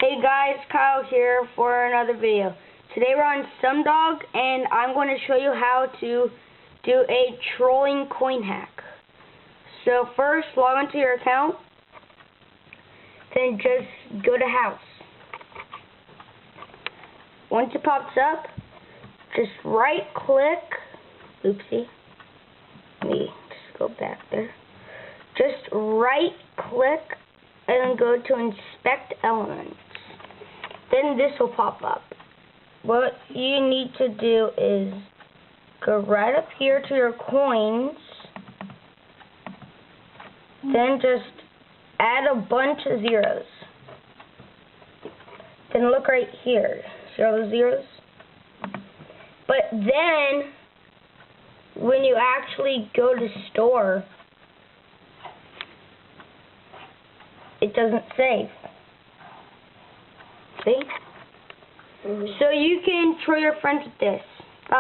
Hey guys, Kyle here for another video. Today we're on SumDog and I'm going to show you how to do a trolling coin hack. So first, log into your account, then just go to house. Once it pops up, just right click, oopsie, let me just go back there. Just right click and go to inspect elements. Then this will pop up. What you need to do is go right up here to your coins, then just add a bunch of zeros. Then look right here. See all the zeros? But then, when you actually go to store, it doesn't save. See? So you can troll your friends with this.